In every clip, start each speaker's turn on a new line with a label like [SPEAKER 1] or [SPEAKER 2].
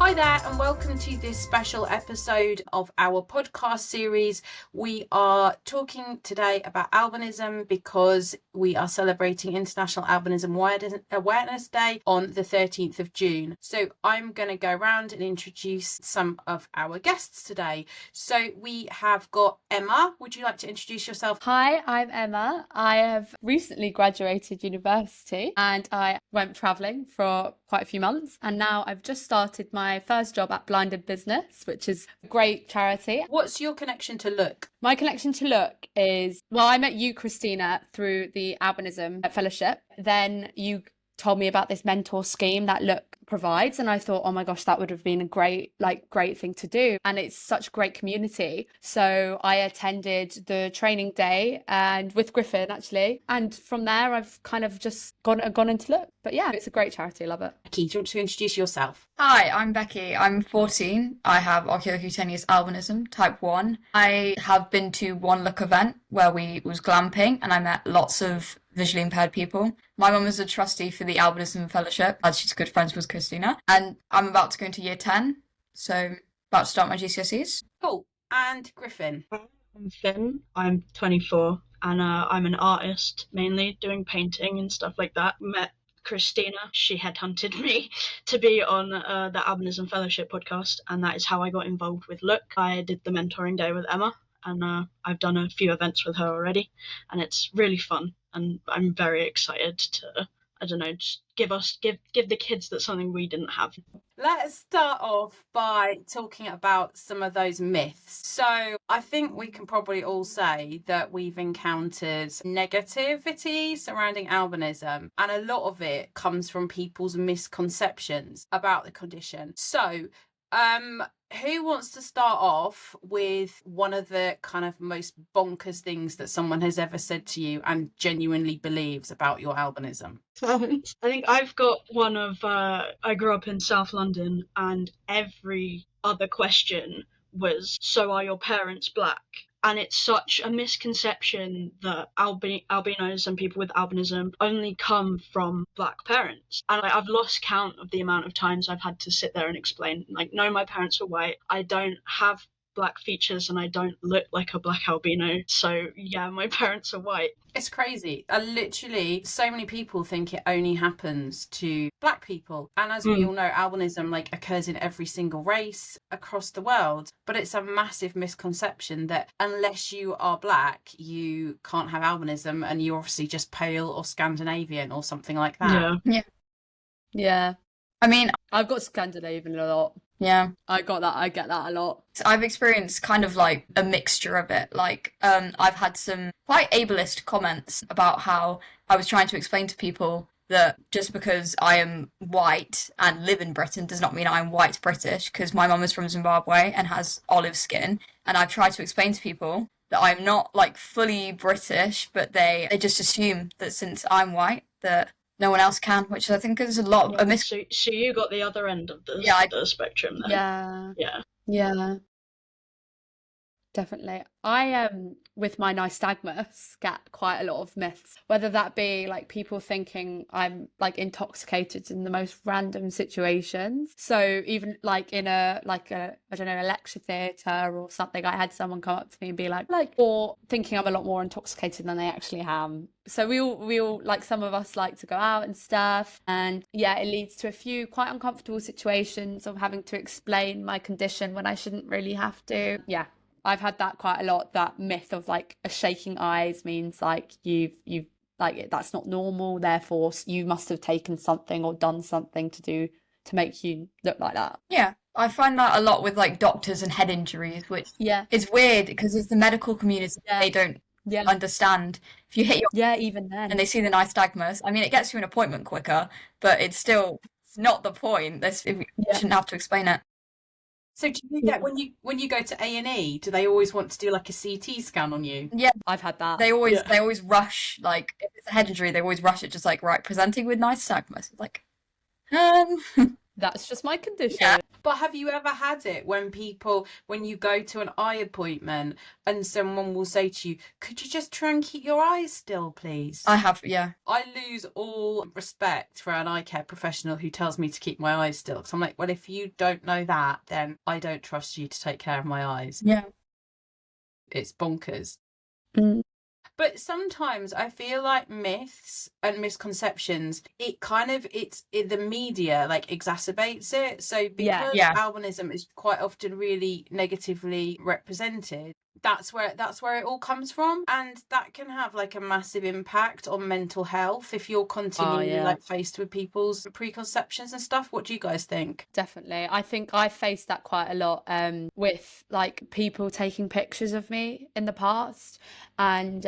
[SPEAKER 1] Hi there, and welcome to this special episode of our podcast series. We are talking today about albinism because we are celebrating International Albinism Awareness Day on the 13th of June. So I'm going to go around and introduce some of our guests today. So we have got Emma. Would you like to introduce yourself?
[SPEAKER 2] Hi, I'm Emma. I have recently graduated university and I went travelling for quite a few months, and now I've just started my first job at Blind in Business, which is a great charity.
[SPEAKER 1] What's your connection to Look?
[SPEAKER 2] My connection to Look is, well, I met you, Christina, through the Albinism Fellowship. Then you told me about this mentor scheme that Look provides, and I thought, oh my gosh, that would have been a great thing to do, and it's such a great community. So I attended the training day and with Griffin actually, and from there I've kind of just gone into Look. But yeah, it's a great charity. I love it.
[SPEAKER 1] Becky, do you want to introduce yourself?
[SPEAKER 3] Hi, I'm Becky. I'm 14. I have oculocutaneous albinism type 1. I have been to one Look event where we was glamping and I met lots of visually impaired people. My mum is a trustee for the Albinism Fellowship, as she's good friends with Christina, and I'm about to go into year 10, so about to start my GCSEs.
[SPEAKER 1] Cool. And Griffin?
[SPEAKER 4] I'm Finn. I'm 24, and I'm an artist, mainly doing painting and stuff like that. Met Christina. She headhunted me to be on the Albinism Fellowship podcast, and that is how I got involved with Look. I did the mentoring day with Emma, and I've done a few events with her already, and it's really fun. And I'm very excited to, I don't know, just give the kids that something we didn't have.
[SPEAKER 1] Let's start off by talking about some of those myths. So I think we can probably all say that we've encountered negativity surrounding albinism, and a lot of it comes from people's misconceptions about the condition. So who wants to start off with one of the kind of most bonkers things that someone has ever said to you and genuinely believes about your albinism?
[SPEAKER 4] I think I've got one of, I grew up in South London, and every other question was, so are your parents black? And it's such a misconception that albinos and people with albinism only come from black parents. And I've lost count of the amount of times I've had to sit there and explain, like, no, my parents are white. I don't have black features and I don't look like a black albino. So yeah, my parents are white.
[SPEAKER 1] It's crazy. Literally, so many people think it only happens to black people. And as we all know, albinism occurs in every single race across the world. But it's a massive misconception that unless you are black, you can't have albinism, and you're obviously just pale or Scandinavian or something like that.
[SPEAKER 2] Yeah.
[SPEAKER 3] I mean,
[SPEAKER 2] I've got Scandinavian a lot.
[SPEAKER 3] yeah.
[SPEAKER 2] I get that a lot.
[SPEAKER 3] I've experienced kind of like a mixture of it. I've had some quite ableist comments about how I was trying to explain to people that just because I am white and live in Britain does not mean I'm white British, because my mum is from Zimbabwe and has olive skin. And I've tried to explain to people that I'm not fully British, but they just assume that since I'm white that no one else can, which I think is a lot of a
[SPEAKER 4] So you got the other end of the spectrum then.
[SPEAKER 2] Yeah. Definitely. I with my nystagmus get quite a lot of myths, whether that be people thinking I'm intoxicated in the most random situations. So even in a I don't know, a lecture theatre or something, I had someone come up to me and be or thinking I'm a lot more intoxicated than I actually am. So we all some of us like to go out and stuff, and yeah, it leads to a few quite uncomfortable situations of having to explain my condition when I shouldn't really have to. Yeah. I've had that quite a lot, that myth of a shaking eyes means you've that's not normal, therefore you must have taken something or done something to make you look like that.
[SPEAKER 3] Yeah, I find that a lot with doctors and head injuries, which is weird because it's the medical community, they don't understand. If you hit your
[SPEAKER 2] even then,
[SPEAKER 3] and they see the nystagmus, I mean, it gets you an appointment quicker, but it's not the point. You shouldn't have to explain it.
[SPEAKER 1] So do you get when you go to A&E, do they always want to do a CT scan on you?
[SPEAKER 3] Yeah,
[SPEAKER 2] I've had that.
[SPEAKER 3] They always rush, if it's a head injury, they always rush it just right, presenting with nystagmus.
[SPEAKER 2] That's just my condition.
[SPEAKER 3] Yeah.
[SPEAKER 1] But have you ever had it when you go to an eye appointment and someone will say to you, could you just try and keep your eyes still, please?
[SPEAKER 3] I have, yeah.
[SPEAKER 1] I lose all respect for an eye care professional who tells me to keep my eyes still. Because I'm like, well, if you don't know that, then I don't trust you to take care of my eyes.
[SPEAKER 3] Yeah.
[SPEAKER 1] It's bonkers.
[SPEAKER 2] Mm.
[SPEAKER 1] But sometimes I feel like myths and misconceptions, the media like exacerbates it. So because
[SPEAKER 3] Yeah.
[SPEAKER 1] albinism is quite often really negatively represented, that's where it all comes from, and that can have like a massive impact on mental health if you're continually
[SPEAKER 2] yeah.
[SPEAKER 1] like faced with people's preconceptions and stuff. What do you guys think?
[SPEAKER 2] Definitely. I think I faced that quite a lot with like people taking pictures of me in the past, and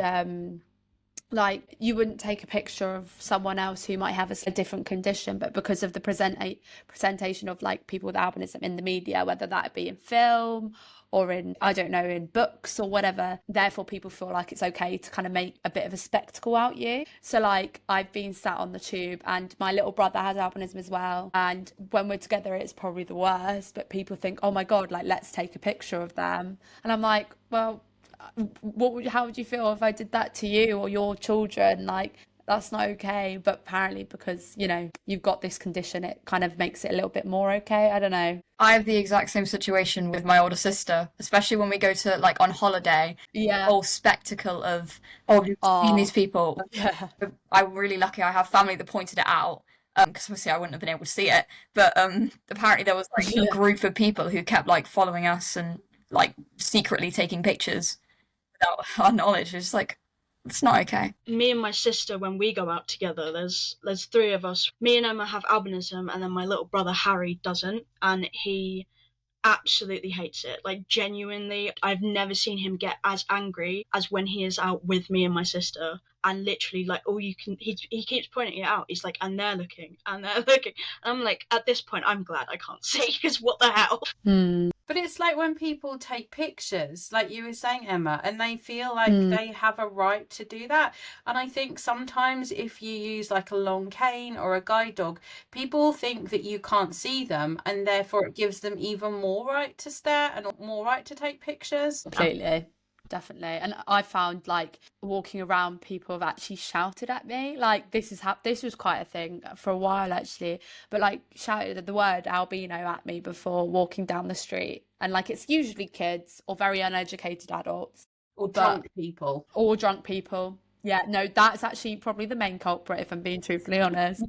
[SPEAKER 2] like you wouldn't take a picture of someone else who might have a different condition, but because of the presentation of like people with albinism in the media, whether that be in film or in, I don't know, in books or whatever, therefore people feel like it's okay to kind of make a bit of a spectacle out you. So like I've been sat on the tube and my little brother has albinism as well, and when we're together it's probably the worst, but people think, oh my god, like let's take a picture of them, and I'm like, well, how would you feel if I did that to you or your children? Like that's not okay. But apparently because you've got this condition, it kind of makes it a little bit more okay. I don't know.
[SPEAKER 3] I have the exact same situation with my older sister, especially when we go to like on holiday.
[SPEAKER 2] Yeah.
[SPEAKER 3] The whole spectacle of, oh, you've seen these people.
[SPEAKER 2] Yeah.
[SPEAKER 3] I'm really lucky I have family that pointed it out, because obviously I wouldn't have been able to see it. But apparently there was like a group of people who kept like following us and like secretly taking pictures without our knowledge. It's like, it's not okay.
[SPEAKER 4] Me and my sister, when we go out together, there's three of us. Me and Emma have albinism, and then my little brother Harry doesn't, and he absolutely hates it. Like genuinely, I've never seen him get as angry as when he is out with me and my sister. And literally, like, he keeps pointing it out. He's like, and they're looking, and they're looking. And I'm like, at this point, I'm glad I can't see, because what the hell?
[SPEAKER 1] But it's like when people take pictures, like you were saying, Emma, and they feel like they have a right to do that. And I think sometimes if you use like a long cane or a guide dog, people think that you can't see them, and therefore it gives them even more right to stare and more right to take pictures.
[SPEAKER 2] Completely. Definitely. And I found like walking around, people have actually shouted at me. Like this was quite a thing for a while actually, but like shouted the word albino at me before walking down the street. And like it's usually kids or very uneducated adults
[SPEAKER 1] Or drunk people.
[SPEAKER 2] or drunk people. Yeah, no, that's actually probably the main culprit if I'm being truthfully honest.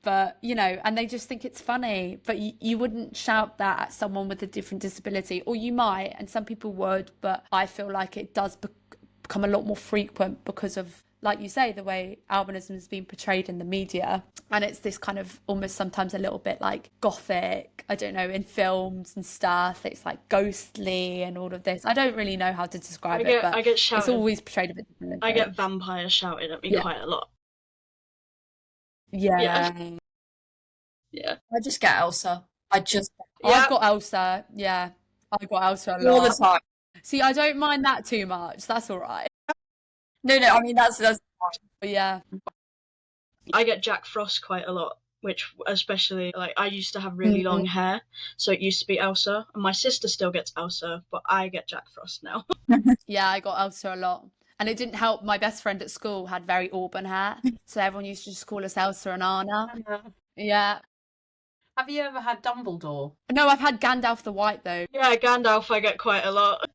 [SPEAKER 2] But and they just think it's funny, but you wouldn't shout that at someone with a different disability, or you might, and some people would, but I feel like it does become a lot more frequent because of, like you say, the way albinism has been portrayed in the media, and it's this kind of almost sometimes a little bit like gothic, I don't know, in films and stuff. It's like ghostly and all of this. I don't really know how to describe it, but
[SPEAKER 4] I get shouted.
[SPEAKER 2] It's always portrayed a bit differently.
[SPEAKER 4] I get vampires shouted at me quite a lot.
[SPEAKER 2] Yeah.
[SPEAKER 3] I just get Elsa.
[SPEAKER 2] I've got Elsa. Yeah, I got Elsa a lot.
[SPEAKER 3] All the time.
[SPEAKER 2] See, I don't mind that too much. That's all right.
[SPEAKER 3] No, I mean that's
[SPEAKER 2] But yeah.
[SPEAKER 4] I get Jack Frost quite a lot, which especially like I used to have really long hair, so it used to be Elsa, and my sister still gets Elsa, but I get Jack Frost now.
[SPEAKER 2] Yeah, I got Elsa a lot. And it didn't help. My best friend at school had very auburn hair, so everyone used to just call us Elsa and Anna. Yeah.
[SPEAKER 1] Have you ever had Dumbledore?
[SPEAKER 2] No, I've had Gandalf the White though.
[SPEAKER 4] Yeah, Gandalf I get quite a lot.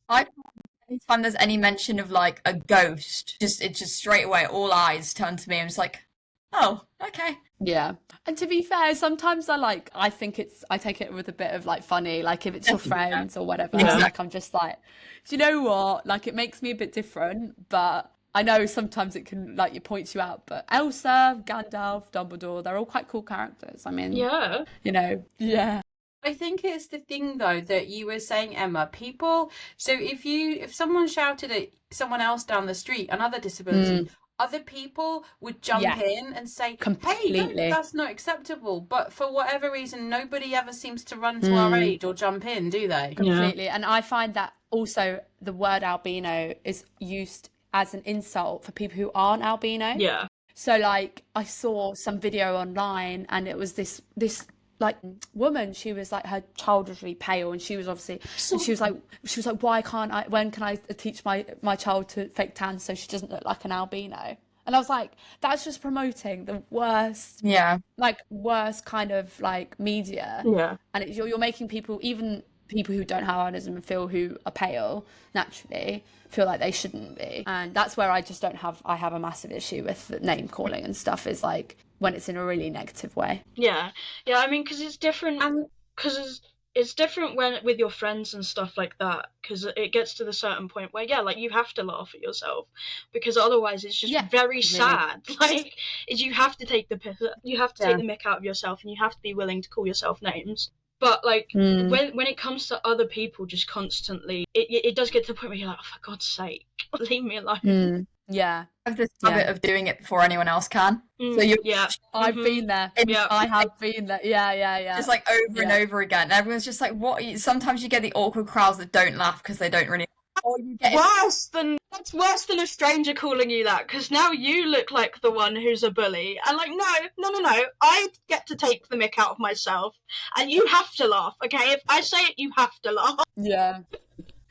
[SPEAKER 3] Anytime there's any mention of like a ghost, it's just straight away all eyes turn to me and it's like, oh, okay.
[SPEAKER 2] Yeah. And to be fair, sometimes I think I take it with a bit of like funny, like if it's your friends or whatever, like I'm just like, do you know what? Like it makes me a bit different, but I know sometimes it can like it points you out, but Elsa, Gandalf, Dumbledore, they're all quite cool characters. I mean,
[SPEAKER 4] yeah.
[SPEAKER 2] Yeah.
[SPEAKER 1] I think it's the thing though that you were saying, Emma, so if someone shouted at someone else down the street, another disability, other people would jump in and say,
[SPEAKER 2] completely.
[SPEAKER 1] Hey, that's not acceptable. But for whatever reason, nobody ever seems to run to our aid or jump in, do they?
[SPEAKER 2] Completely. And I find that also the word albino is used as an insult for people who aren't albino.
[SPEAKER 4] Yeah.
[SPEAKER 2] So like I saw some video online and it was this like woman, she was like, her child was really pale, and she was obviously, and she was like, why can't I, when can I teach my child to fake tan so she doesn't look like an albino? And I was like, that's just promoting the worst, worst kind of like media.
[SPEAKER 4] Yeah.
[SPEAKER 2] And you're making people, even people who don't have albinism and who are pale naturally, feel like they shouldn't be. And that's where I have a massive issue with the name calling and stuff, is like when it's in a really negative way.
[SPEAKER 4] Yeah. I mean, because it's different. Because it's different when with your friends and stuff like that. Because it gets to the certain point where like you have to laugh at yourself, because otherwise it's just very sad. Like you have to take the piss, you have to take the mick out of yourself, and you have to be willing to call yourself names. But like when it comes to other people, just constantly, it does get to the point where you're like, oh, for God's sake, leave me alone.
[SPEAKER 2] Yeah.
[SPEAKER 3] I have this habit of doing it before anyone else can. So
[SPEAKER 2] I've been there. I have been there. Yeah.
[SPEAKER 3] Just like over and over again. And everyone's just like, what? Sometimes you get the awkward crowds that don't laugh because they don't really. Or you get
[SPEAKER 4] That's worse than a stranger calling you that, because now you look like the one who's a bully. And like, no, I get to take the mick out of myself, and you have to laugh, okay? If I say it, you have to laugh.
[SPEAKER 2] Yeah.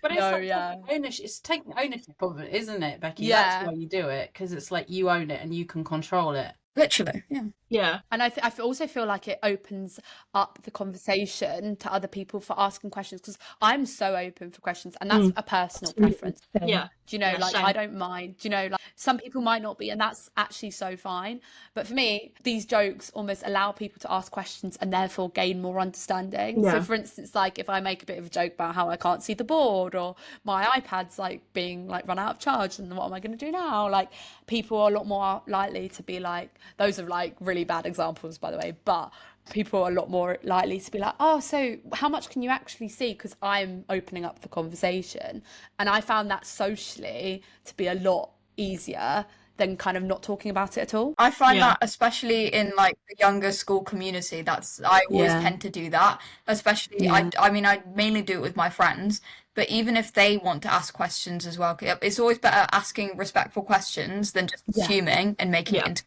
[SPEAKER 1] But it's taking ownership of it, isn't it, Becky?
[SPEAKER 2] Yeah.
[SPEAKER 1] That's why you do it, because it's like you own it and you can control it.
[SPEAKER 3] Literally,
[SPEAKER 4] yeah.
[SPEAKER 2] And I also feel like it opens up the conversation to other people for asking questions, because I'm so open for questions, and that's a personal preference.
[SPEAKER 4] Yeah.
[SPEAKER 2] Do you know, like,
[SPEAKER 4] same.
[SPEAKER 2] I don't mind. Do you know, like, some people might not be, and that's actually so fine. But for me, these jokes almost allow people to ask questions and therefore gain more understanding.
[SPEAKER 4] Yeah.
[SPEAKER 2] So for instance, like if I make a bit of a joke about how I can't see the board, or my iPad's like being like run out of charge, and what am I going to do now? Like, people are a lot more likely to be like, those are like really bad examples, by the way, but people are a lot more likely to be like, oh, so how much can you actually see? Because I'm opening up the conversation. And I found that socially to be a lot easier than kind of not talking about it at all.
[SPEAKER 3] I find that especially in like the younger school community, I always tend to do that, especially I mean, I mainly do it with my friends, but even if they want to ask questions as well, it's always better asking respectful questions than just assuming and making it into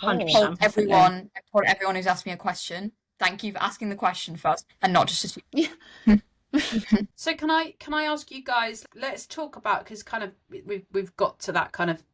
[SPEAKER 4] 100%.
[SPEAKER 3] everyone who's asked me a question, thank you for asking the question first, and not just assume.
[SPEAKER 1] So can I ask you guys, let's talk about, because kind of we've got to that kind of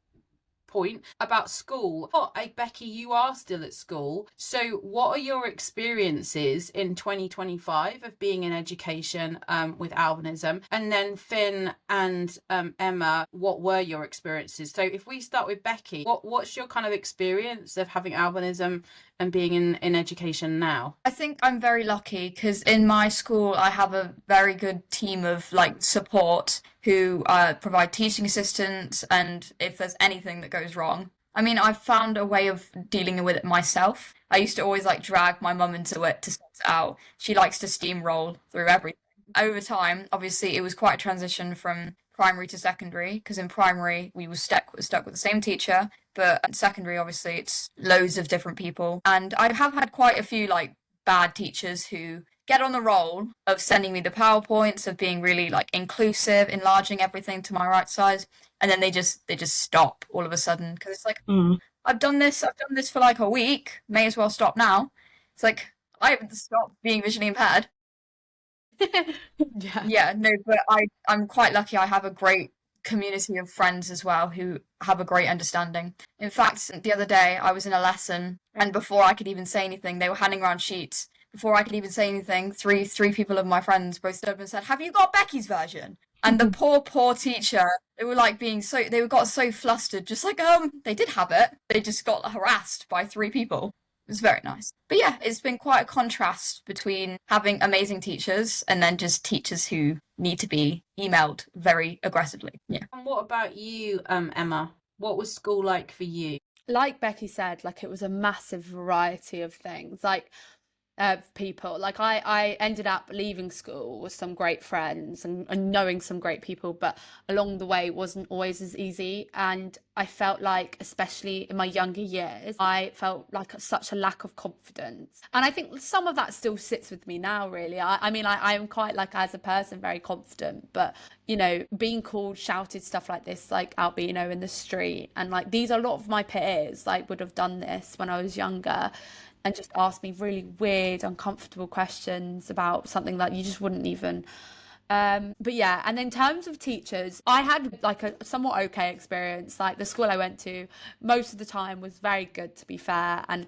[SPEAKER 1] point about school. Becky, you are still at school, so what are your experiences in 2025 of being in education with albinism? And then Finn and Emma, what were your experiences? So if we start with Becky, what's your kind of experience of having albinism and being in education now?
[SPEAKER 3] I think I'm very lucky, because in my school I have a very good team of like support who provide teaching assistants, and if there's anything that goes wrong, I mean, I've found a way of dealing with it myself. I used to always like drag my mum into it to sort it out. She likes to steamroll through everything. Over time, obviously, it was quite a transition from primary to secondary, because in primary we were stuck with the same teacher, but in secondary, obviously, it's loads of different people. And I have had quite a few like bad teachers who get on the roll of sending me the PowerPoints, of being really like inclusive, enlarging everything to my right size, and then they just stop all of a sudden, because it's like, I've done this for like a week, may as well stop now. It's like, I haven't stopped being visually impaired. But I'm quite lucky. I have a great community of friends as well who have a great understanding. In fact, the other day I was in a lesson, and before I could even say anything, they were handing around sheets. Before I could even say anything, three people of my friends both stood up and said, "Have you got Becky's version?" And the poor teacher, they were like they got so flustered, just like, they did have it. They just got harassed by 3 people. It was very nice. But yeah, it's been quite a contrast between having amazing teachers and then just teachers who need to be emailed very aggressively. Yeah.
[SPEAKER 1] And what about you, Emma? What was school like for you?
[SPEAKER 2] Like Becky said, like it was a massive variety of things. Like people, like I ended up leaving school with some great friends and knowing some great people, but along the way it wasn't always as easy, and I felt like, especially in my younger years, I felt like such a lack of confidence, and I think some of that still sits with me now, really. I mean, I am quite, like, as a person, very confident, but you know, being called, shouted stuff like this, like albino in the street, and like these, a lot of my peers like would have done this when I was younger. and just ask me really weird, uncomfortable questions about something that you just wouldn't even. But yeah, and in terms of teachers, I had like a somewhat okay experience. Like the school I went to, most of the time was very good, to be fair, and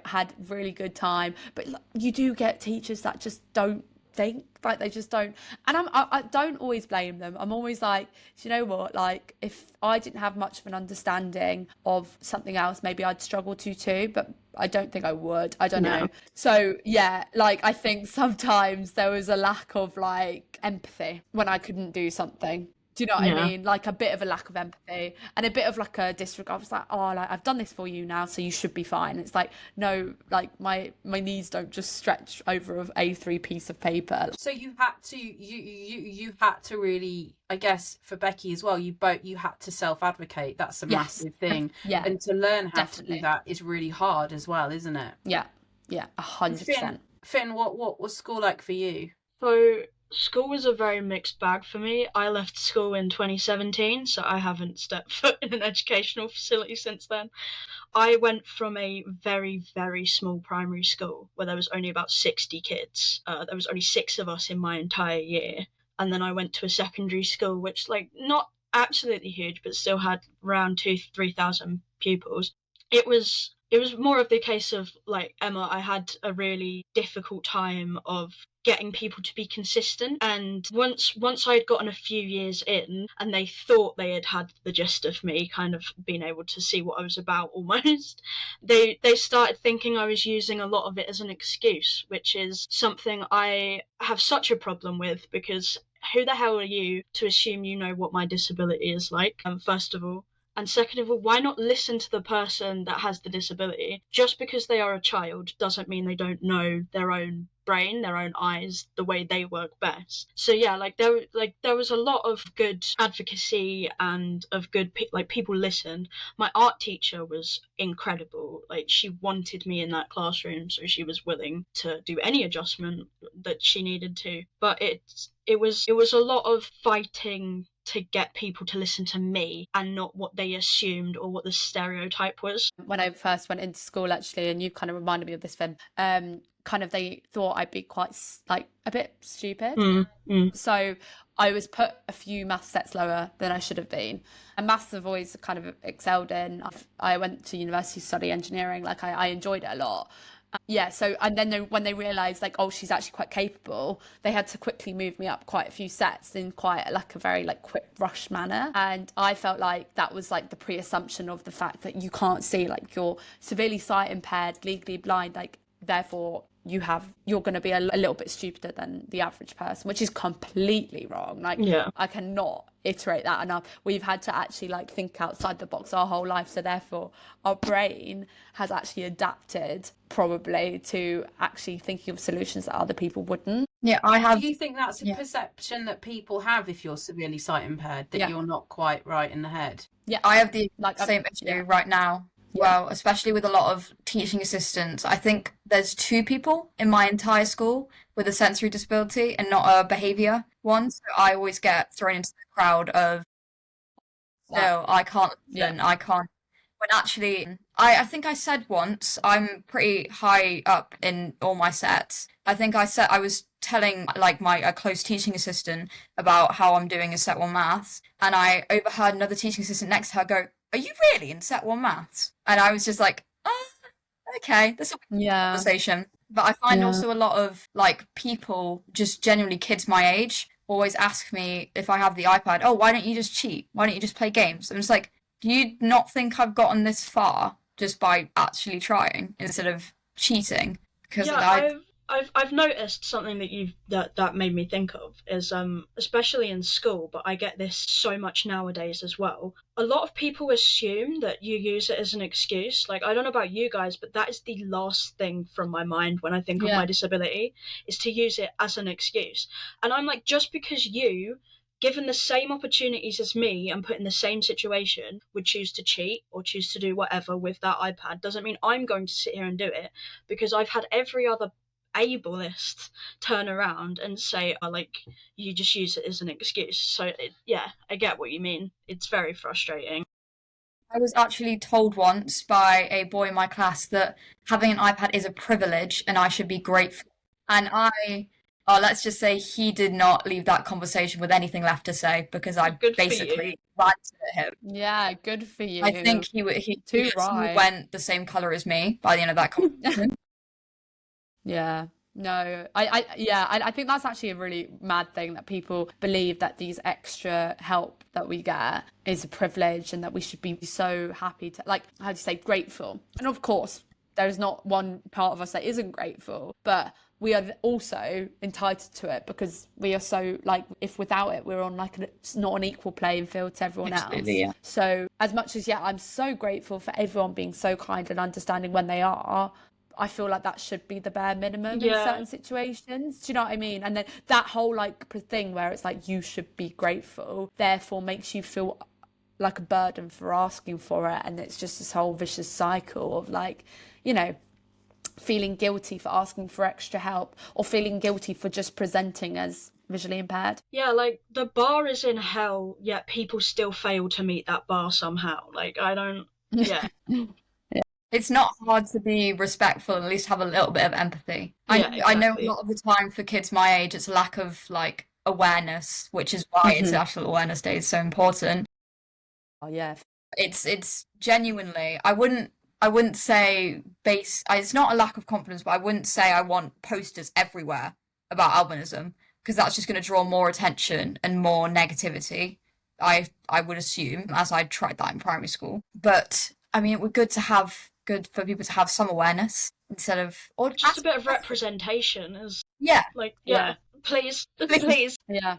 [SPEAKER 2] had really good time. But you do get teachers that just don't think, like they just don't, and I don't always blame them. I'm always like, do you know what, like if I didn't have much of an understanding of something else, maybe I'd struggle to too, but I don't think I would. I don't know. So yeah, like I think sometimes there was a lack of like empathy when I couldn't do something. Do you know what I mean? Like a bit of a lack of empathy and a bit of like a disregard. I was like, oh, like I've done this for you now, so you should be fine. It's like, no, like my knees don't just stretch over an A3 piece of paper.
[SPEAKER 1] So you had to really, I guess for Becky as well, you had to self-advocate. That's a massive thing.
[SPEAKER 2] Yeah.
[SPEAKER 1] And to learn how
[SPEAKER 2] Definitely.
[SPEAKER 1] to do that is really hard as well, isn't it?
[SPEAKER 2] Yeah. 100%.
[SPEAKER 1] Finn, what was school like for you?
[SPEAKER 4] So school was a very mixed bag for me. I left school in 2017, so I haven't stepped foot in an educational facility since then. I went from a very, very small primary school where there was only about 60 kids. There was only 6 of us in my entire year. And then I went to a secondary school, which, like, not absolutely huge, but still had around 2,000-3,000 pupils. It was more of the case of, like, Emma, I had a really difficult time of getting people to be consistent, and once I'd gotten a few years in and they thought they had the gist of me, kind of being able to see what I was about almost, they started thinking I was using a lot of it as an excuse, which is something I have such a problem with, because who the hell are you to assume you know what my disability is like, first of all? And second of all, why not listen to the person that has the disability? Just because they are a child doesn't mean they don't know their own brain, their own eyes, the way they work best. So yeah, there was a lot of good advocacy and of good people listened. My art teacher was incredible. Like, she wanted me in that classroom, so she was willing to do any adjustment that she needed to. But it was a lot of fighting to get people to listen to me and not what they assumed or what the stereotype was.
[SPEAKER 2] When I first went into school, actually, and you kind of reminded me of this, Finn, kind of they thought I'd be quite like a bit stupid. So I was put a few maths sets lower than I should have been. And maths I've always kind of excelled in. I went to university to study engineering. Like I enjoyed it a lot. So and then when they realised, like, oh, she's actually quite capable, they had to quickly move me up quite a few sets in quite like a very like quick rush manner. And I felt like that was like the pre-assumption of the fact that you can't see, like you're severely sight impaired, legally blind, like therefore you're going to be a little bit stupider than the average person, which is completely wrong. Like, I cannot iterate that enough. We've had to actually like think outside the box our whole life, so therefore our brain has actually adapted probably to actually thinking of solutions that other people wouldn't.
[SPEAKER 3] Yeah, I have.
[SPEAKER 1] Do you think that's a perception that people have if you're severely sight impaired, that you're not quite right in the head?
[SPEAKER 2] Yeah,
[SPEAKER 3] I have the same issue right now. Well, especially with a lot of teaching assistants. I think there's 2 people in my entire school with a sensory disability and not a behaviour one. So I always get thrown into the crowd of, no, I can't listen, I can't. When actually, I think I said once, I'm pretty high up in all my sets. I think I was telling like a close teaching assistant about how I'm doing in set 1 maths, and I overheard another teaching assistant next to her go, "Are you really in set 1 maths?" And I was just like, oh, okay, this will be a conversation. But I find also a lot of like people, just genuinely kids my age, always ask me if I have the iPad, oh, why don't you just cheat? Why don't you just play games? I'm just like, do you not think I've gotten this far just by actually trying instead of cheating? Because
[SPEAKER 4] I've noticed something that made me think of is especially in school, but I get this so much nowadays as well. A lot of people assume that you use it as an excuse. Like, I don't know about you guys, but that is the last thing from my mind when I think of my disability, is to use it as an excuse. And I'm like, just because you, given the same opportunities as me and put in the same situation, would choose to cheat or choose to do whatever with that iPad, doesn't mean I'm going to sit here and do it, because I've had every other ableist turn around and say, oh, like, you just use it as an excuse. So I get what you mean. It's very frustrating.
[SPEAKER 3] I was actually told once by a boy in my class that having an iPad is a privilege and I should be grateful. And let's just say he did not leave that conversation with anything left to say because I
[SPEAKER 4] Good for you.
[SPEAKER 3] basically ranted at him.
[SPEAKER 2] Yeah, good for you.
[SPEAKER 3] I think he
[SPEAKER 2] Too right.
[SPEAKER 3] went the same color as me by the end of that conversation.
[SPEAKER 2] Yeah. No, I think that's actually a really mad thing that people believe that these extra help that we get is a privilege and that we should be so happy to, like, how do you say, grateful. And of course, there's not one part of us that isn't grateful, but we are also entitled to it because we are so, like, if without it, we're on like it's not an equal playing field to everyone
[SPEAKER 3] Absolutely,
[SPEAKER 2] else.
[SPEAKER 3] yeah.
[SPEAKER 2] So as much as, I'm so grateful for everyone being so kind and understanding when they are, I feel like that should be the bare minimum in
[SPEAKER 4] Yeah.
[SPEAKER 2] certain situations. Do you know what I mean? And then that whole like thing where it's like you should be grateful, therefore makes you feel like a burden for asking for it. And it's just this whole vicious cycle of like, feeling guilty for asking for extra help or feeling guilty for just presenting as visually impaired.
[SPEAKER 4] Yeah, like the bar is in hell, yet people still fail to meet that bar somehow. Like, I don't, yeah.
[SPEAKER 3] It's not hard to be respectful and at least have a little bit of empathy.
[SPEAKER 4] Yeah,
[SPEAKER 3] I know a
[SPEAKER 4] exactly.
[SPEAKER 3] lot of the time for kids my age, it's a lack of like awareness, which is why International Awareness Day is so important.
[SPEAKER 2] Oh, yeah.
[SPEAKER 3] It's genuinely, I wouldn't say it's not a lack of confidence, but I wouldn't say I want posters everywhere about albinism because that's just going to draw more attention and more negativity. I would assume, as I tried that in primary school. But I mean, it would good for people to have some awareness instead of or
[SPEAKER 4] Just a bit of representation is
[SPEAKER 3] yeah.
[SPEAKER 4] like,
[SPEAKER 2] Yeah.
[SPEAKER 4] please, please.
[SPEAKER 2] Yeah.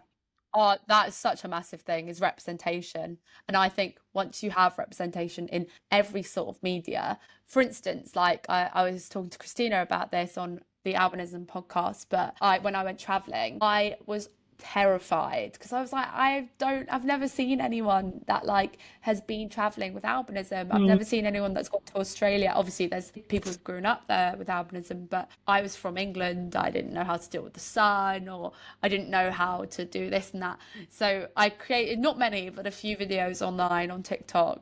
[SPEAKER 2] Oh, that is such a massive thing, is representation. And I think once you have representation in every sort of media, for instance, like I was talking to Christina about this on the Albinism podcast, but when I went traveling, I was terrified because I was like, I've never seen anyone that like has been traveling with albinism. I've never seen anyone that's got to Australia. Obviously there's people who've grown up there with albinism, but I was from England. I didn't know how to deal with the sun, or I didn't know how to do this and that. So I created not many, but a few videos online on TikTok.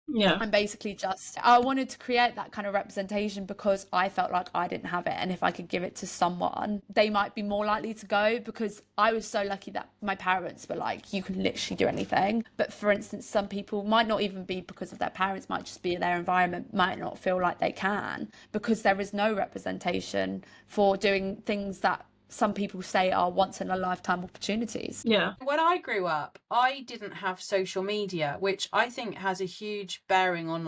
[SPEAKER 4] Yeah.
[SPEAKER 2] And basically I wanted to create that kind of representation because I felt like I didn't have it. And if I could give it to someone, they might be more likely to go, because I was so lucky that my parents were like, you can literally do anything. But for instance, some people might not even be because of their parents, might just be their environment, might not feel like they can, because there is no representation for doing things that some people say are once in a lifetime opportunities.
[SPEAKER 4] Yeah.
[SPEAKER 1] When I grew up, I didn't have social media, which I think has a huge bearing on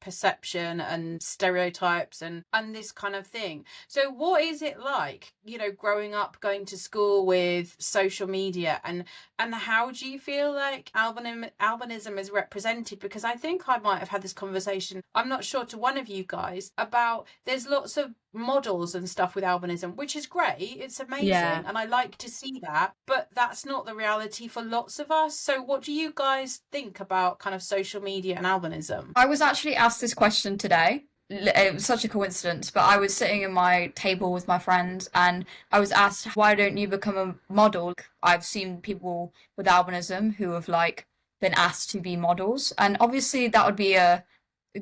[SPEAKER 1] perception and stereotypes and this kind of thing. So what is it like, growing up, going to school with social media, and how do you feel like albinism is represented? Because I think I might have had this conversation, I'm not sure, to one of you guys about there's lots of models and stuff with albinism, which is great, it's amazing, and I like to see that, but that's not the reality for lots of us. So what do you guys think about kind of social media and albinism?
[SPEAKER 3] I was actually asked this question today. It was such a coincidence, but I was sitting at my table with my friends and I was asked, why don't you become a model? I've seen people with albinism who have like been asked to be models, and obviously that would be a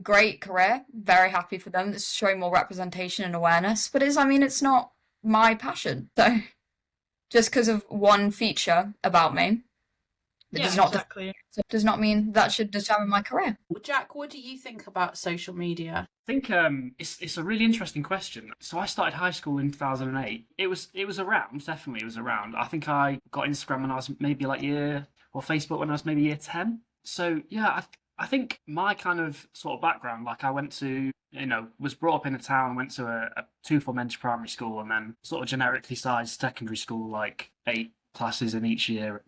[SPEAKER 3] great career, very happy for them. It's showing more representation and awareness, but it's not my passion. So just because of one feature about me,
[SPEAKER 4] Exactly.
[SPEAKER 3] does not mean that should determine my career.
[SPEAKER 1] Jack, what do you think about social media?
[SPEAKER 5] I think it's a really interesting question. So I started high school in 2008. It was around, definitely it was around. I think I got Instagram when I was maybe Facebook when I was maybe year 10. So yeah, I think my kind of sort of background, like I went to, was brought up in a town, went to a 2 form primary school, and then sort of generically sized secondary school, like 8 classes in each year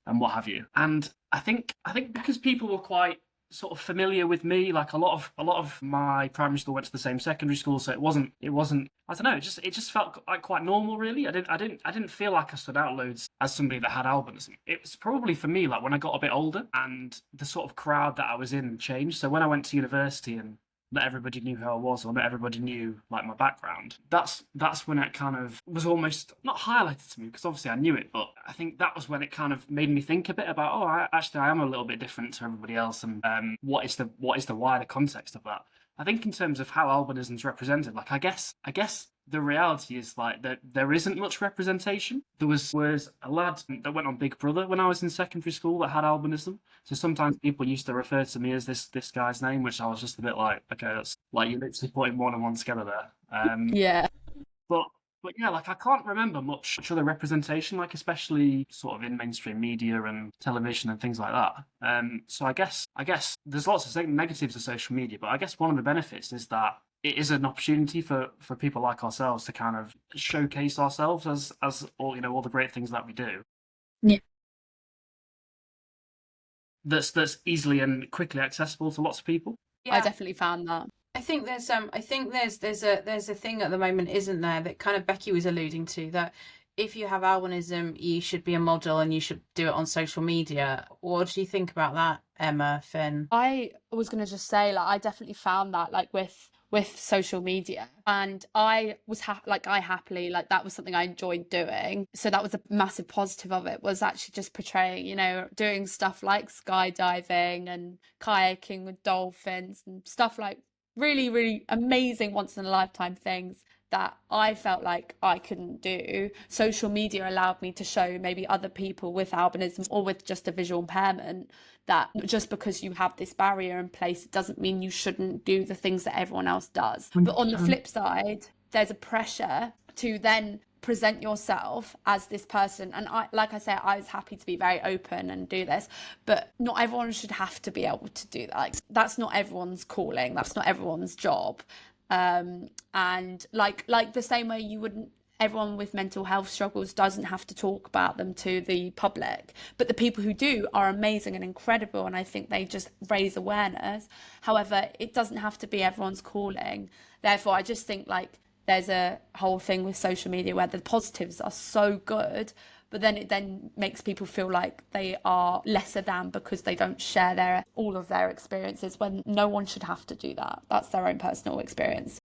[SPEAKER 5] and what have you. And I think because people were quite sort of familiar with me, like a lot of my primary school went to the same secondary school, so it wasn't I don't know, it just felt like quite normal, really. I didn't feel like I stood out loads as somebody that had albinism. It was probably for me like when I got a bit older and the sort of crowd that I was in changed. So when I went to university and not everybody knew who I was, or not everybody knew like my background. That's when it kind of was almost not highlighted to me, because obviously I knew it, but I think that was when it kind of made me think a bit about, oh, I am a little bit different to everybody else, and what is the wider context of that. I think in terms of how albinism's represented, like I guess the reality is like that there isn't much representation. There was a lad that went on Big Brother when I was in secondary school that had albinism. So sometimes people used to refer to me as this guy's name, which I was just a bit like, okay, that's like you're literally putting one and one together there.
[SPEAKER 2] Yeah.
[SPEAKER 5] But yeah, like I can't remember much other representation, like especially sort of in mainstream media and television and things like that. So I guess there's lots of negatives of social media, but I guess one of the benefits is that it is an opportunity for people like ourselves to kind of showcase ourselves as all the great things that we do.
[SPEAKER 3] Yeah.
[SPEAKER 5] That's easily and quickly accessible to lots of people.
[SPEAKER 1] Yeah.
[SPEAKER 2] I definitely found that.
[SPEAKER 1] I think there's a thing at the moment, isn't there, that kind of Becky was alluding to, that if you have albinism, you should be a model and you should do it on social media. What do you think about that, Emma, Finn?
[SPEAKER 2] I was going to just say, like, I definitely found that, like, with social media, and I was happily, like, that was something I enjoyed doing. So that was a massive positive of it, was actually just portraying, doing stuff like skydiving and kayaking with dolphins and stuff like really, really amazing once in a lifetime things that I felt like I couldn't do. Social media allowed me to show maybe other people with albinism or with just a visual impairment that just because you have this barrier in place, it doesn't mean you shouldn't do the things that everyone else does. But on the flip side, there's a pressure to then present yourself as this person, and I was happy to be very open and do this, but not everyone should have to be able to do that. Like, that's not everyone's calling, that's not everyone's job. And like the same way you wouldn't, everyone with mental health struggles doesn't have to talk about them to the public, but the people who do are amazing and incredible, and I think they just raise awareness. However, it doesn't have to be everyone's calling. Therefore, I just think, like, there's a whole thing with social media where the positives are so good, but then it then makes people feel like they are lesser than because they don't share all of their experiences, when no one should have to do that. That's their own personal experience.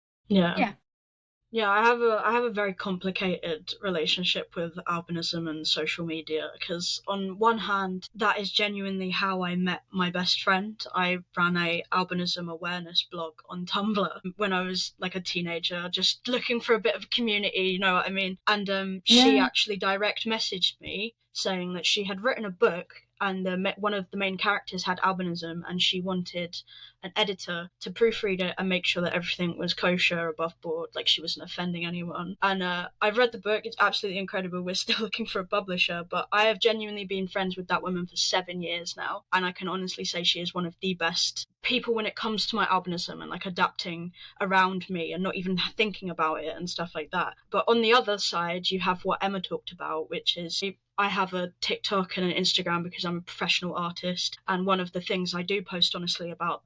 [SPEAKER 4] Yeah, I have a very complicated relationship with albinism and social media, because on one hand, that is genuinely how I met my best friend. I ran a albinism awareness blog on Tumblr when I was like a teenager, just looking for a bit of community, you know what I mean? And she actually direct messaged me saying that she had written a book, and one of the main characters had albinism, and she wanted an editor to proofread it and make sure that everything was kosher, above board, like she wasn't offending anyone. And I've read the book, it's absolutely incredible. We're still looking for a publisher, but I have genuinely been friends with that woman for 7 years now, and I can honestly say she is one of the best people when it comes to my albinism and like adapting around me and not even thinking about it and stuff like that. But on the other side, you have what Emma talked about, which is I have a TikTok and an Instagram because I'm a professional artist, and one of the things I do post honestly about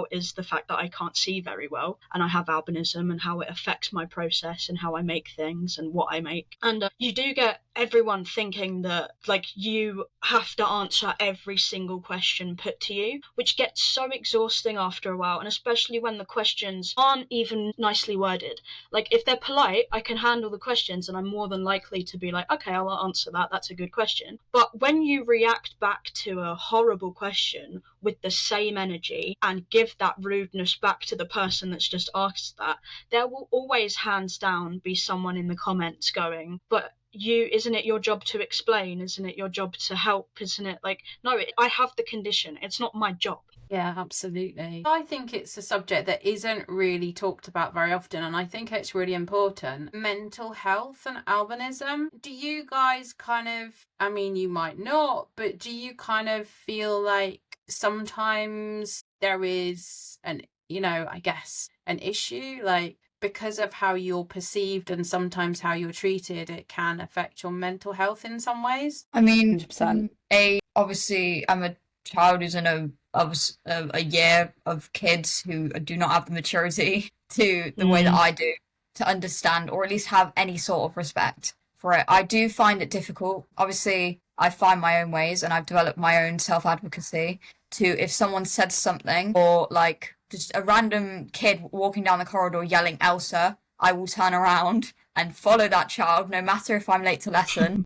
[SPEAKER 4] is the fact that I can't see very well, and I have albinism, and how it affects my process and how I make things and what I make. And you do get everyone thinking that like you have to answer every single question put to you, which gets so exhausting after a while, and especially when the questions aren't even nicely worded. Like, if they're polite, I can handle the questions and I'm more than likely to be like, okay, I'll answer that, that's a good question. But when you react back to a horrible question with the same energy and give that rudeness back to the person that's just asked that, there will always hands down be someone in the comments going, but isn't it your job to explain? Isn't it your job to help? Isn't it like, no, I have the condition, it's not my job.
[SPEAKER 1] Yeah, absolutely. I think it's a subject that isn't really talked about very often, and I think it's really important. Mental health and albinism. Do you guys kind of, I mean, you might not, but do you kind of feel like sometimes there is an issue, like, because of how you're perceived and sometimes how you're treated, it can affect your mental health in some ways?
[SPEAKER 3] I mean,
[SPEAKER 2] 100%.
[SPEAKER 3] Obviously, I'm a child who's in a year of kids who do not have the maturity to the way that I do to understand, or at least have any sort of respect for it. I do find it difficult. Obviously, I find my own ways, and I've developed my own self-advocacy to, if someone said something or like just a random kid walking down the corridor yelling Elsa, I will turn around and follow that child, no matter if I'm late to lesson,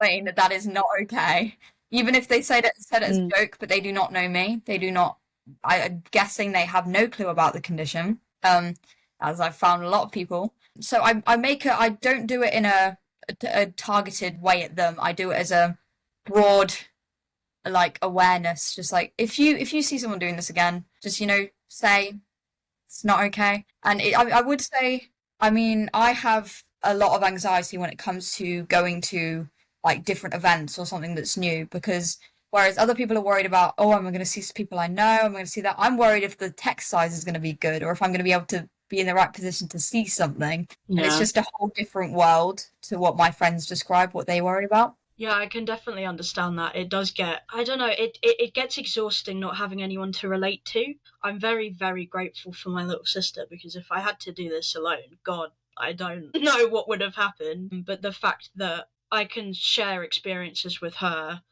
[SPEAKER 3] saying that that is not okay. Even if they said it as a joke, but they do not know me. They do not. I'm guessing they have no clue about the condition. As I've found a lot of people. So I don't do it in a targeted way at them. I do it as a broad, like, awareness. Just like, if you see someone doing this again, just, say it's not okay. And I would say, I mean, I have a lot of anxiety when it comes to going to like different events or something that's new, because whereas other people are worried about, oh, am I going to see people I know? I'm going to see that. I'm worried if the text size is going to be good, or if I'm going to be able to be in the right position to see something. And it's just a whole different world to what my friends describe, what they worry about.
[SPEAKER 4] Yeah, I can definitely understand that. It does get, I don't know, it gets exhausting not having anyone to relate to. I'm very, very grateful for my little sister, because if I had to do this alone, God, I don't know what would have happened. But the fact that I can share experiences with her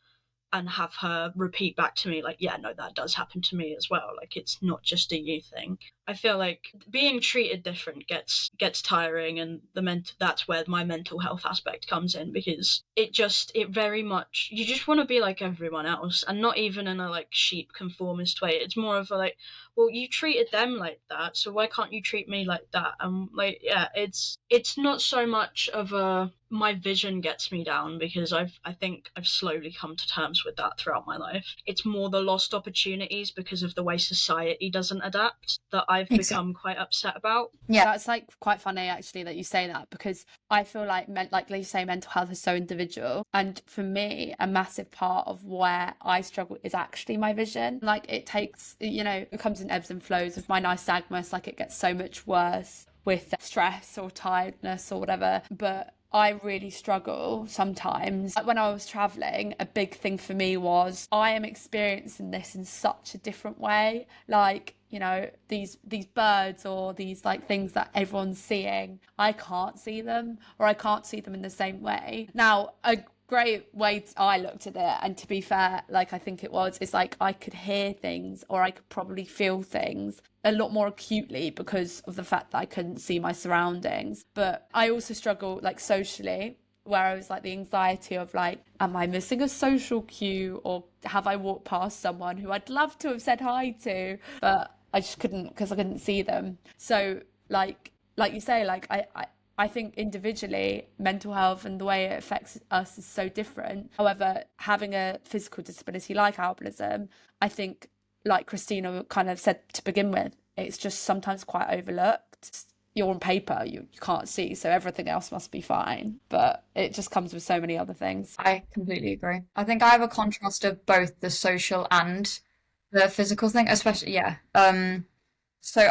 [SPEAKER 4] and have her repeat back to me, like, yeah, no, that does happen to me as well. Like, it's not just a you thing. I feel like being treated different gets tiring, and that's where my mental health aspect comes in, because it very much, you just want to be like everyone else, and not even in a like sheep conformist way. It's more of a like, well, you treated them like that, so why can't you treat me like that? And like, yeah, it's not so much of a my vision gets me down, because I think I've slowly come to terms with that throughout my life. It's more the lost opportunities because of the way society doesn't adapt that I've become quite upset about.
[SPEAKER 2] Yeah, that's like quite funny actually that you say that, because I feel like you say, mental health is so individual, and for me a massive part of where I struggle is actually my vision. Like, it takes, it comes in ebbs and flows. With my nystagmus, like, it gets so much worse with stress or tiredness or whatever, but I really struggle sometimes. When I was traveling, a big thing for me was I am experiencing this in such a different way. Like, these birds or these like things that everyone's seeing, I can't see them, or I can't see them in the same way. Now, a great way I looked at it, and to be fair, like, I think is like I could hear things, or I could probably feel things a lot more acutely because of the fact that I couldn't see my surroundings. But I also struggle like socially, where I was like the anxiety of like, am I missing a social cue, or have I walked past someone who I'd love to have said hi to, but I just couldn't because I couldn't see them. So like you say, like I think individually mental health and the way it affects us is so different. However, having a physical disability like albinism, I think, like Christina kind of said to begin with, it's just sometimes quite overlooked. You're on paper, you can't see, so everything else must be fine. But it just comes with so many other things.
[SPEAKER 3] I completely agree. I think I have a contrast of both the social and the physical thing, especially, yeah. So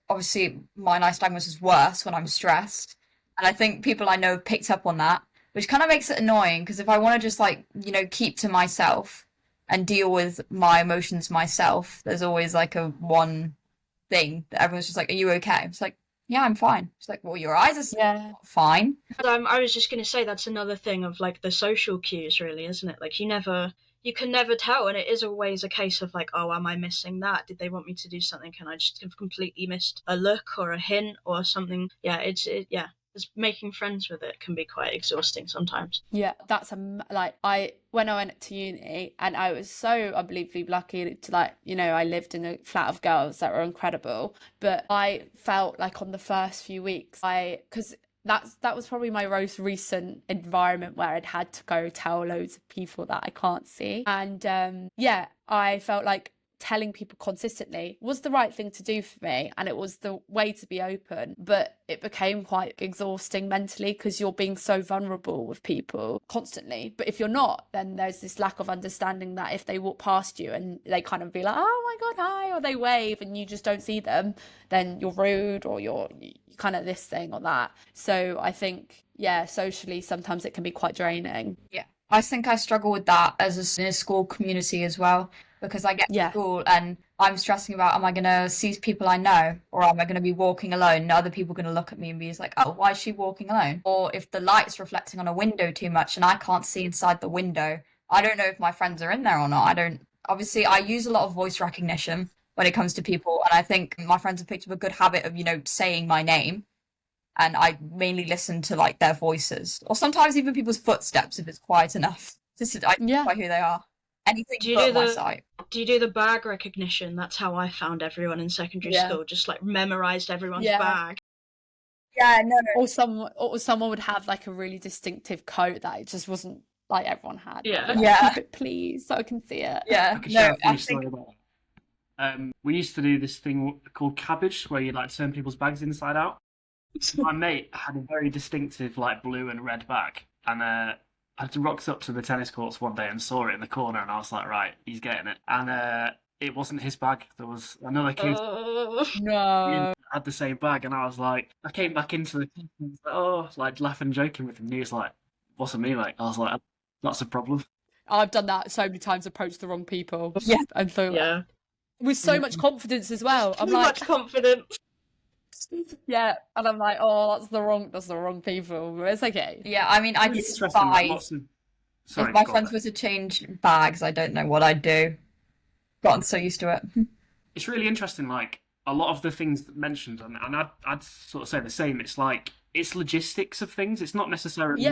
[SPEAKER 3] obviously, my nystagmus is worse when I'm stressed. And I think people I know have picked up on that, which kind of makes it annoying, because if I want to just like, keep to myself and deal with my emotions myself, there's always like a one thing that everyone's just like, are you okay? It's like, yeah, I'm fine. It's like, well, your eyes are fine.
[SPEAKER 4] I was just going to say, that's another thing of like the social cues, really, isn't it? Like, you can never tell, and it is always a case of like, oh, am I missing that? Did they want me to do something? Can I just have completely missed a look or a hint or something? Yeah, just making friends with it can be quite exhausting sometimes.
[SPEAKER 2] Yeah, that's when I went to uni, and I was so unbelievably lucky to I lived in a flat of girls that were incredible, but I felt like on the first few weeks, because that was probably my most recent environment where I'd had to go tell loads of people that I can't see, and I felt like telling people consistently was the right thing to do for me, and it was the way to be open. But it became quite exhausting mentally, because you're being so vulnerable with people constantly. But if you're not, then there's this lack of understanding that if they walk past you and they kind of be like, oh my god, hi, or they wave and you just don't see them, then you're rude, or you're kind of this thing or that. So I think, socially sometimes it can be quite draining.
[SPEAKER 3] Yeah, I think I struggle with that as a school community as well, because I get to school and I'm stressing about, am I going to see people I know, or am I going to be walking alone and other people are going to look at me and be like, oh, why is she walking alone? Or if the light's reflecting on a window too much and I can't see inside the window, I don't know if my friends are in there or not. Obviously I use a lot of voice recognition, when it comes to people. And I think my friends have picked up a good habit of, saying my name. And I mainly listen to like their voices, or sometimes even people's footsteps if it's quiet enough. Just to identify who they are. Anything but my sight.
[SPEAKER 4] Do you do the bag recognition? That's how I found everyone in secondary school. Just like memorized everyone's bag.
[SPEAKER 3] Yeah, no.
[SPEAKER 2] Or someone would have like a really distinctive coat that it just wasn't like everyone had.
[SPEAKER 4] Yeah.
[SPEAKER 2] Like, keep it, please, so I can see it.
[SPEAKER 3] Yeah.
[SPEAKER 5] I can share a funny story about that. We used to do this thing called cabbage, where you like turn people's bags inside out. My mate had a very distinctive like blue and red bag, and I rocked up to the tennis courts one day and saw it in the corner, and I was like, right, he's getting it. And it wasn't his bag. There was another kid
[SPEAKER 2] No.
[SPEAKER 5] had the same bag, and I was like, I came back into the class and was like, like laughing, joking with him. And he was like, wasn't me, mate. I was like, that's a problem.
[SPEAKER 2] I've done that so many times, approached the wrong people.
[SPEAKER 3] Yeah.
[SPEAKER 2] And so
[SPEAKER 4] Yeah.
[SPEAKER 2] with so much confidence as well. I'm
[SPEAKER 4] Too
[SPEAKER 2] like,
[SPEAKER 4] much confidence.
[SPEAKER 2] yeah, and I'm like, oh, that's the wrong people. But it's okay.
[SPEAKER 3] Yeah, I mean, I
[SPEAKER 5] Really interesting, like,
[SPEAKER 3] despise.
[SPEAKER 5] Sorry,
[SPEAKER 3] If my
[SPEAKER 5] go on,
[SPEAKER 3] friends were to change bags, I don't know what I'd do. Gotten so used to it.
[SPEAKER 5] It's really interesting, like a lot of the things mentioned, and I'd sort of say the same. It's like it's logistics of things. It's not necessarily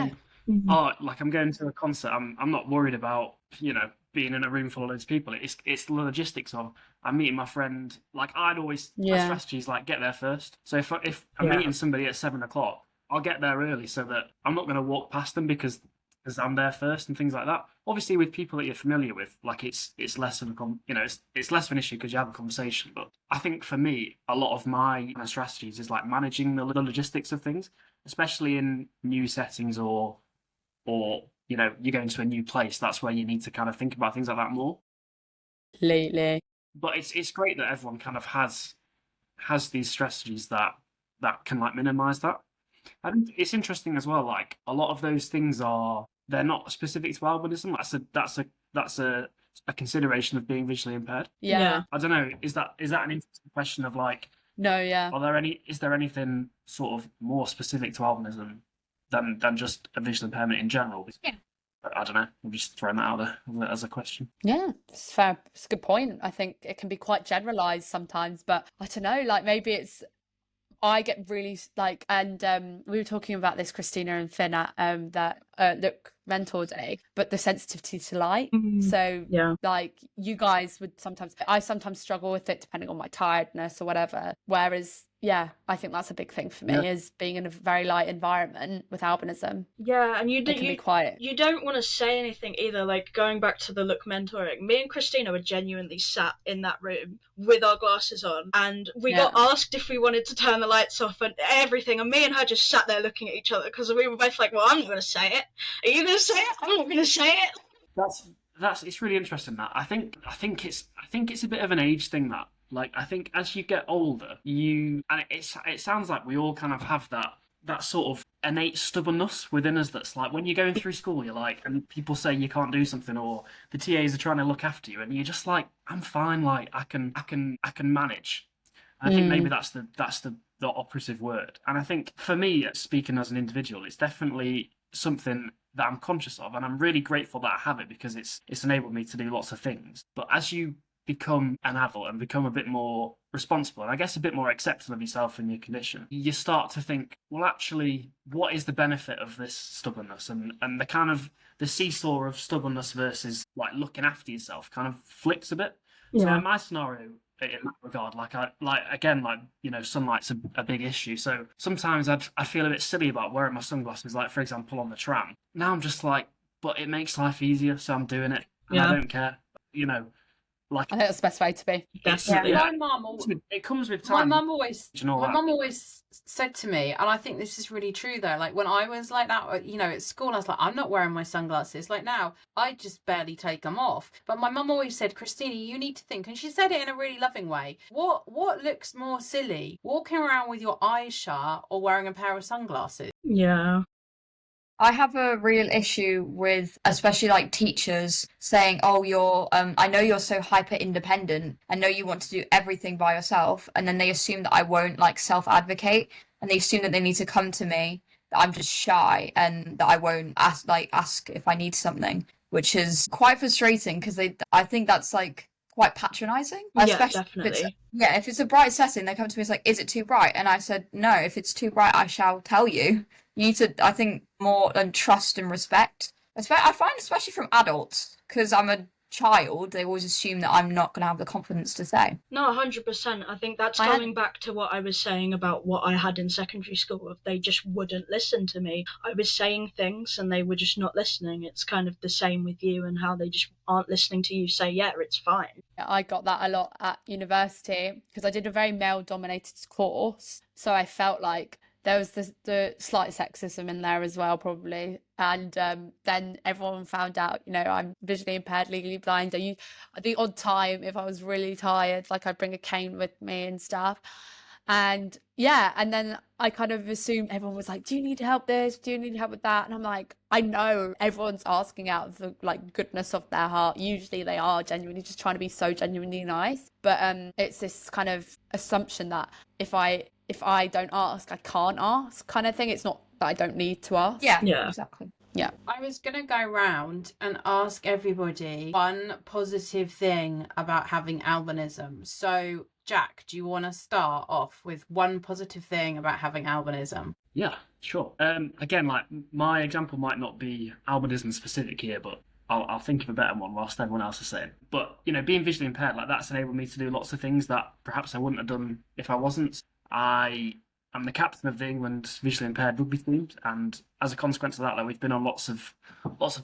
[SPEAKER 5] like I'm going to a concert. I'm not worried about being in a room full of those people. It's the logistics of I'm meeting my friend. Like I'd always my strategy is like get there first. So if I'm meeting somebody at 7:00, I'll get there early so that I'm not going to walk past them because I'm there first and things like that. Obviously, with people that you're familiar with, like it's less of a it's less of an issue because you have a conversation. But I think for me, a lot of my strategies is like managing the logistics of things, especially in new settings or you go into a new place. That's where you need to kind of think about things like that more.
[SPEAKER 2] Lately.
[SPEAKER 5] But it's great that everyone kind of has these strategies that can like minimize that. And it's interesting as well. Like a lot of those things they're not specific to albinism. That's a consideration of being visually impaired.
[SPEAKER 2] Yeah.
[SPEAKER 5] I don't know. Is that an interesting question of like?
[SPEAKER 2] No. Yeah.
[SPEAKER 5] Is there anything sort of more specific to albinism than just a visual impairment in general?
[SPEAKER 3] Yeah.
[SPEAKER 5] I don't know. I'm just throwing that out there as a question.
[SPEAKER 2] Yeah, it's fair. It's a good point. I think it can be quite generalized sometimes, but I don't know. Like maybe I get really like, and we were talking about this, Christina and Finn, at that Look Mentor Day, but the sensitivity to light. So like you guys would I sometimes struggle with it depending on my tiredness or whatever. Whereas I think that's a big thing for me is being in a very light environment with albinism.
[SPEAKER 4] Yeah, and you
[SPEAKER 2] be quiet.
[SPEAKER 4] You don't want to say anything either. Like going back to the Look Mentoring, me and Christina were genuinely sat in that room with our glasses on, and we got asked if we wanted to turn the lights off and everything, and me and her just sat there looking at each other because we were both like, well, I'm not going to say it. Are you going to say it? I'm not going to say it.
[SPEAKER 5] That's it's really interesting. That I think it's a bit of an age thing. That like I think as you get older, it sounds like we all kind of have that sort of innate stubbornness within us. That's like when you're going through school, you're like, and people say you can't do something, or the TAs are trying to look after you, and you're just like, I'm fine. Like I can manage. I think maybe that's the operative word. And I think for me, speaking as an individual, it's definitely something that I'm conscious of, and I'm really grateful that I have it because it's enabled me to do lots of things. But as you become an adult and become a bit more responsible, and I guess a bit more accepting of yourself and your condition, you start to think, well, actually, what is the benefit of this stubbornness? And the kind of the seesaw of stubbornness versus like looking after yourself kind of flips a bit. So in my scenario, in that regard, sunlight's a big issue. So sometimes I feel a bit silly about wearing my sunglasses, like for example on the tram. Now I'm just like, but it makes life easier, so I'm doing it, and I don't care. Like
[SPEAKER 2] I think that's the best way to be.
[SPEAKER 1] My mum,
[SPEAKER 5] it comes with time.
[SPEAKER 1] My mum always said to me, and I think this is really true though, like when I was like that, at school, I was like, I'm not wearing my sunglasses. Like now, I just barely take them off. But my mum always said, Christina, you need to think, and she said it in a really loving way. What looks more silly, walking around with your eyes shut or wearing a pair of sunglasses?
[SPEAKER 4] Yeah.
[SPEAKER 3] I have a real issue with, especially like teachers saying, oh, I know you're so hyper independent. I know you want to do everything by yourself. And then they assume that I won't like self-advocate, and they assume that they need to come to me, that I'm just shy and that I won't ask if I need something, which is quite frustrating because I think that's like quite patronizing.
[SPEAKER 4] Yeah,
[SPEAKER 3] Especially
[SPEAKER 4] definitely.
[SPEAKER 3] if it's a bright setting, they come to me, it's like, is it too bright? And I said, no, if it's too bright, I shall tell you. You need to, I think, more than trust and respect. I find, especially from adults, because I'm a child, they always assume that I'm not going to have the confidence to say.
[SPEAKER 4] No, 100%. I think that's coming back to what I was saying about what I had in secondary school. If they just wouldn't listen to me, I was saying things and they were just not listening. It's kind of the same with you and how they just aren't listening to you say, yeah, it's fine.
[SPEAKER 2] I got that a lot at university because I did a very male-dominated course, so I felt like there was the slight sexism in there as well, probably. And then everyone found out, I'm visually impaired, legally blind. The odd time, if I was really tired, like I'd bring a cane with me and stuff. And yeah, and then I kind of assumed everyone was like, do you need help this? Do you need help with that? And I'm like, I know everyone's asking out of the goodness of their heart. Usually they are genuinely just trying to be so genuinely nice. But it's this kind of assumption that if I don't ask, I can't ask kind of thing. It's not that I don't need to ask.
[SPEAKER 3] Yeah, exactly.
[SPEAKER 2] Yeah.
[SPEAKER 1] I was going to go round and ask everybody one positive thing about having albinism. So, Jack, do you want to start off with one positive thing about having albinism?
[SPEAKER 5] Yeah, sure. Again, my example might not be albinism specific here, but I'll think of a better one whilst everyone else is saying. But, being visually impaired, that's enabled me to do lots of things that perhaps I wouldn't have done if I wasn't. I am the captain of the England visually impaired rugby team, and as a consequence of that, we've been on lots of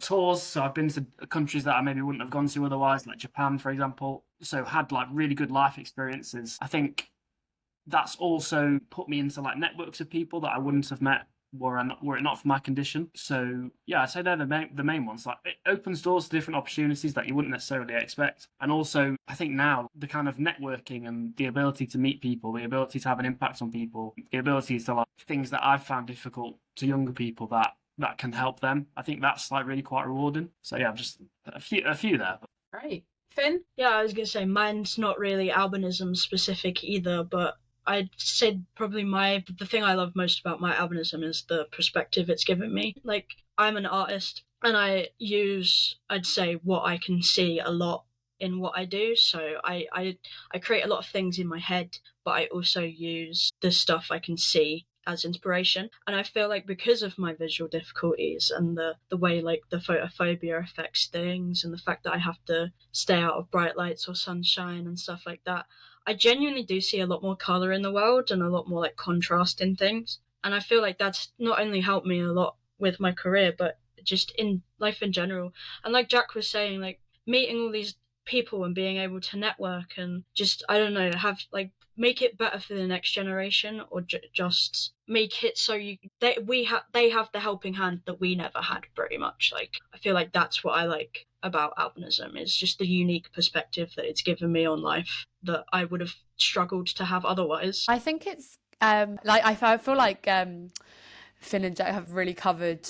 [SPEAKER 5] tours. So I've been to countries that I maybe wouldn't have gone to otherwise, like Japan, for example. So had really good life experiences. I think that's also put me into networks of people that I wouldn't have met were it not for my condition. So yeah, I'd say they're the main ones. It opens doors to different opportunities that you wouldn't necessarily expect. And also, I think now the kind of networking and the ability to meet people, the ability to have an impact on people, the ability to things that I've found difficult to younger people that can help them. I think that's really quite rewarding. So yeah, just a few there.
[SPEAKER 1] Great. Finn?
[SPEAKER 4] Yeah, I was going to say mine's not really albinism specific either, but I'd say probably the thing I love most about my albinism is the perspective it's given me. I'm an artist and I use, I'd say, what I can see a lot in what I do. So I create a lot of things in my head, but I also use the stuff I can see as inspiration. And I feel like because of my visual difficulties and the way the photophobia affects things and the fact that I have to stay out of bright lights or sunshine and stuff like that, I genuinely do see a lot more colour in the world and a lot more contrast in things. And I feel like that's not only helped me a lot with my career, but just in life in general. And like Jack was saying, meeting all these people and being able to network and just, I don't know, have make it better for the next generation, or just make it so they have the helping hand that we never had, pretty much. I feel like that's what I like about albinism, is just the unique perspective that it's given me on life that I would have struggled to have otherwise.
[SPEAKER 2] I think it's I feel like Finn and Jack have really covered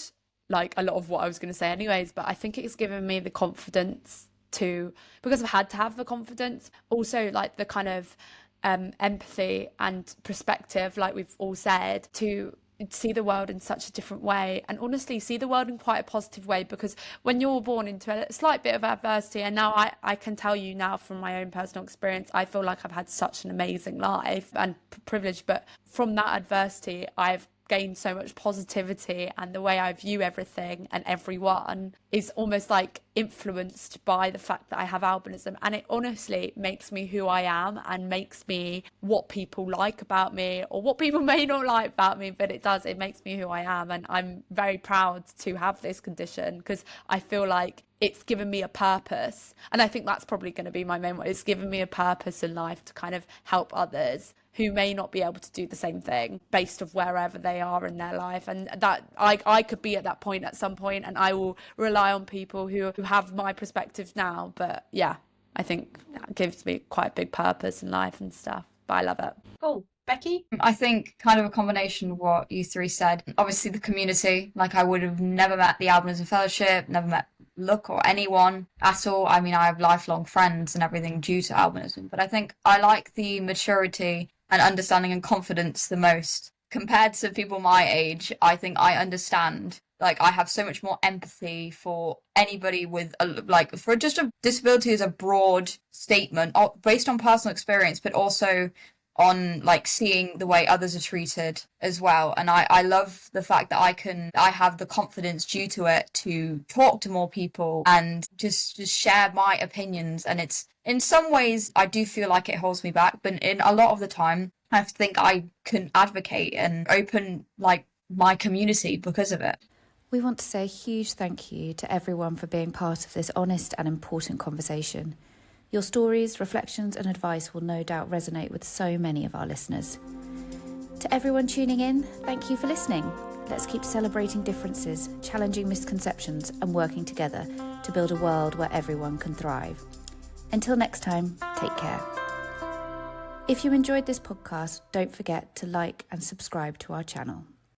[SPEAKER 2] a lot of what I was going to say anyways, but I think it's given me the confidence because I've had to have the confidence, also the kind of empathy and perspective, like we've all said, to see the world in such a different way, and honestly see the world in quite a positive way, because when you're born into a slight bit of adversity, and now I can tell you now from my own personal experience, I feel like I've had such an amazing life and privilege, but from that adversity I've gained so much positivity, and the way I view everything and everyone is almost influenced by the fact that I have albinism, and it honestly makes me who I am and makes me what people like about me, or what people may not like about me, but it makes me who I am. And I'm very proud to have this condition because I feel like it's given me a purpose, and I think that's probably going to be my main one. It's given me a purpose in life to kind of help others who may not be able to do the same thing based of wherever they are in their life. And that I could be at that point at some point, and I will rely on people who have my perspective now. But yeah, I think that gives me quite a big purpose in life and stuff. But I love it.
[SPEAKER 1] Cool. Becky?
[SPEAKER 3] I think kind of a combination of what you three said. Obviously the community, I would have never met the Albinism Fellowship, never met Look or anyone at all. I mean, I have lifelong friends and everything due to albinism, but I think I like the maturity and understanding and confidence the most compared to people my age, I think I understand. Like, I have so much more empathy for anybody with for just a disability as a broad statement based on personal experience, but also on like seeing the way others are treated as well. And I love the fact that I have the confidence due to it to talk to more people and just share my opinions. And it's, in some ways, I do feel like it holds me back, but in a lot of the time, I think I can advocate and open like my community because of it.
[SPEAKER 6] We want to say a huge thank you to everyone for being part of this honest and important conversation. Your stories, reflections and advice will no doubt resonate with so many of our listeners. To everyone tuning in, thank you for listening. Let's keep celebrating differences, challenging misconceptions and working together to build a world where everyone can thrive. Until next time, take care. If you enjoyed this podcast, don't forget to like and subscribe to our channel.